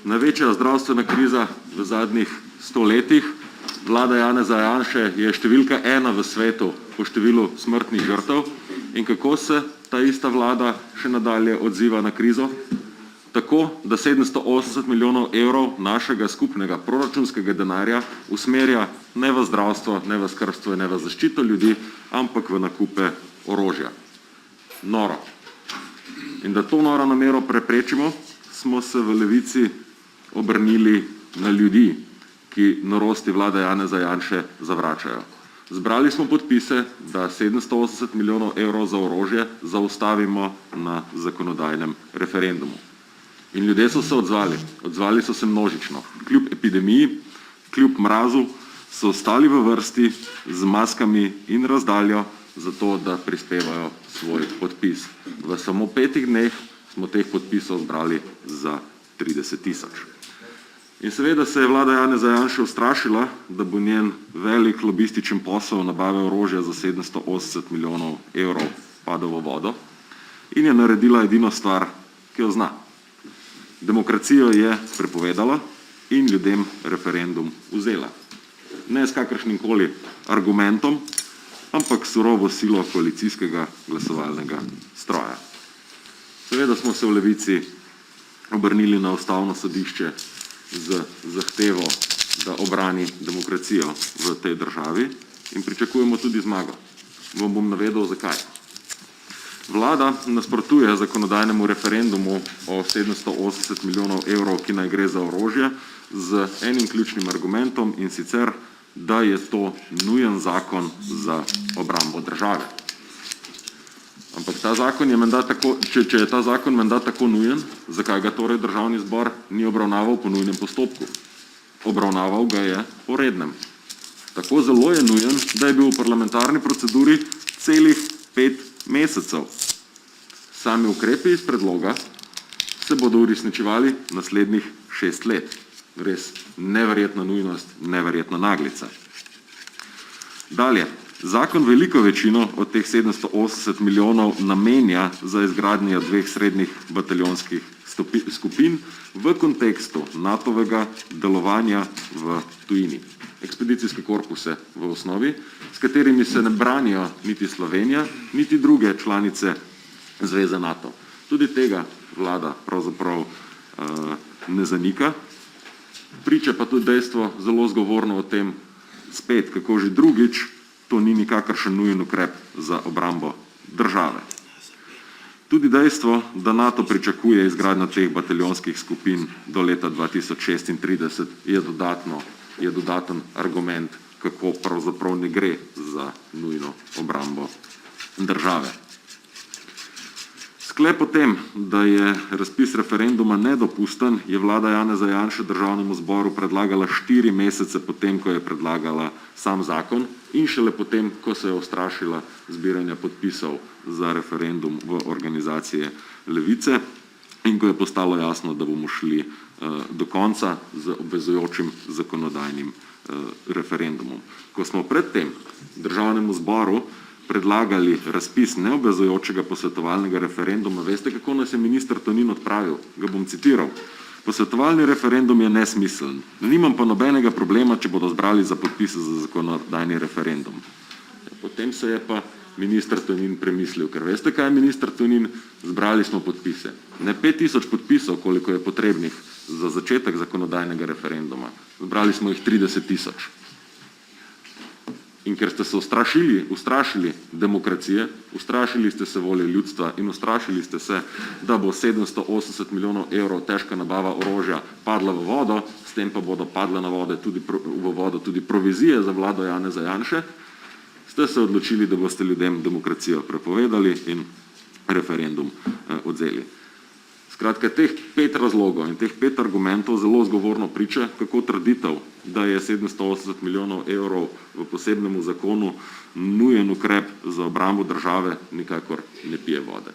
Največja zdravstvena kriza v zadnjih 100 letih. Vlada Janeza Janše je številka 1 v svetu po številu smrtnih žrtev. In kako se ta ista vlada še nadalje odziva na krizo? Tako, da 780 milijonov evrov našega skupnega proračunskega denarja usmerja ne v zdravstvo, ne v skrbstvo in ne v zaščito ljudi, ampak v nakupe orožja. Noro. In da to noro namero preprečimo, smo se v Levici obrnili na ljudi, ki norosti vlade Janeza Janše zavračajo. Zbrali smo podpise, da 780 milijonov evrov za orožje zaustavimo na zakonodajnem referendumu. In ljudje so se odzvali. Odzvali so se množično. Kljub epidemiji, kljub mrazu so ostali v vrsti z maskami in razdaljo, zato da prispevajo svoj podpis. V samo 5 dneh smo teh podpisov zbrali za 30 tisoč. In seveda se je vlada Janeza Janše ustrašila, da bo njen velik lobističen posel nabave orožja za 780 milijonov evrov padel v vodo in je naredila edino stvar, ki jo zna. Demokracijo je prepovedala in ljudem referendum vzela. Ne s kakršnimkoli argumentom, ampak surovo silo koalicijskega glasovalnega stroja. Seveda smo se v Levici obrnili na Ustavno sodišče z zahtevo, da obrani demokracijo v tej državi in pričakujemo tudi zmago. Vam bom navedel, zakaj. Vlada nasprotuje zakonodajnemu referendumu o 780 milijonov evrov, ki naj gre za orožje, z enim ključnim argumentom, in sicer, da je to nujen zakon za obrambo države. Ampak ta zakon je menda tako, če je ta zakon menda tako nujen, zakaj ga torej Državni zbor ni obravnaval po nujnem postopku? Obravnaval ga je po rednem. Tako zelo je nujen, da je bil v parlamentarni proceduri celih 5 mesecev. Sami ukrepi iz predloga se bodo uresničevali naslednjih 6 let. Res neverjetna nujnost, neverjetna naglica. Dalje. Zakon veliko večino od teh 780 milijonov namenja za izgradnjo 2 srednjih bataljonskih skupin v kontekstu NATO-vega delovanja v tujini. Ekspedicijske korpuse v osnovi, s katerimi se ne branijo niti Slovenija, niti druge članice Zveze NATO. Tudi tega vlada pravzaprav ne zanika. Priča pa tudi dejstvo zelo zgovorno o tem spet, kako že drugič, to ni nikakršen nujen ukrep za obrambo države. Tudi dejstvo, da NATO pričakuje izgradnjo teh bataljonskih skupin do leta 2036, je dodaten argument, kako pravzaprav ne gre za nujno obrambo države. Sklep o tem, da je razpis referenduma nedopusten, je vlada Janeza Janše Državnemu zboru predlagala 4 mesece potem, ko je predlagala sam zakon, in šele potem, ko se je ustrašila zbiranja podpisov za referendum v organizacije Levice in ko je postalo jasno, da bomo šli do konca z obvezujočim zakonodajnim referendumom. Ko smo predtem Državnemu zboru predlagali razpis neobvezujočega posvetovalnega referenduma, veste, kako nas je minister Tonin odpravil? Ga bom citiral. Posvetovalni referendum je nesmiseln. Nimam pa nobenega problema, če bodo zbrali za podpise za zakonodajni referendum. Potem se je pa minister Tonin premislil, ker veste, kaj je minister Tonin? Zbrali smo podpise. Ne 5000 podpisov, koliko je potrebnih za začetek zakonodajnega referenduma. Zbrali smo jih 30 tisoč. In ker ste se ustrašili demokracije, ustrašili ste se volje ljudstva in ustrašili ste se, da bo 780 milijonov evrov težka nabava orožja padla v vodo, s tem pa bodo padle v vodo tudi provizije za vlado Janeza Janše, ste se odločili, da boste ljudem demokracijo prepovedali in referendum odzeli. Skratka, teh 5 razlogov in teh 5 argumentov zelo zgovorno priča, kako trditev, da je 780 milijonov evrov v posebnem zakonu nujen ukrep za obrambo države, nikakor ne pije vode.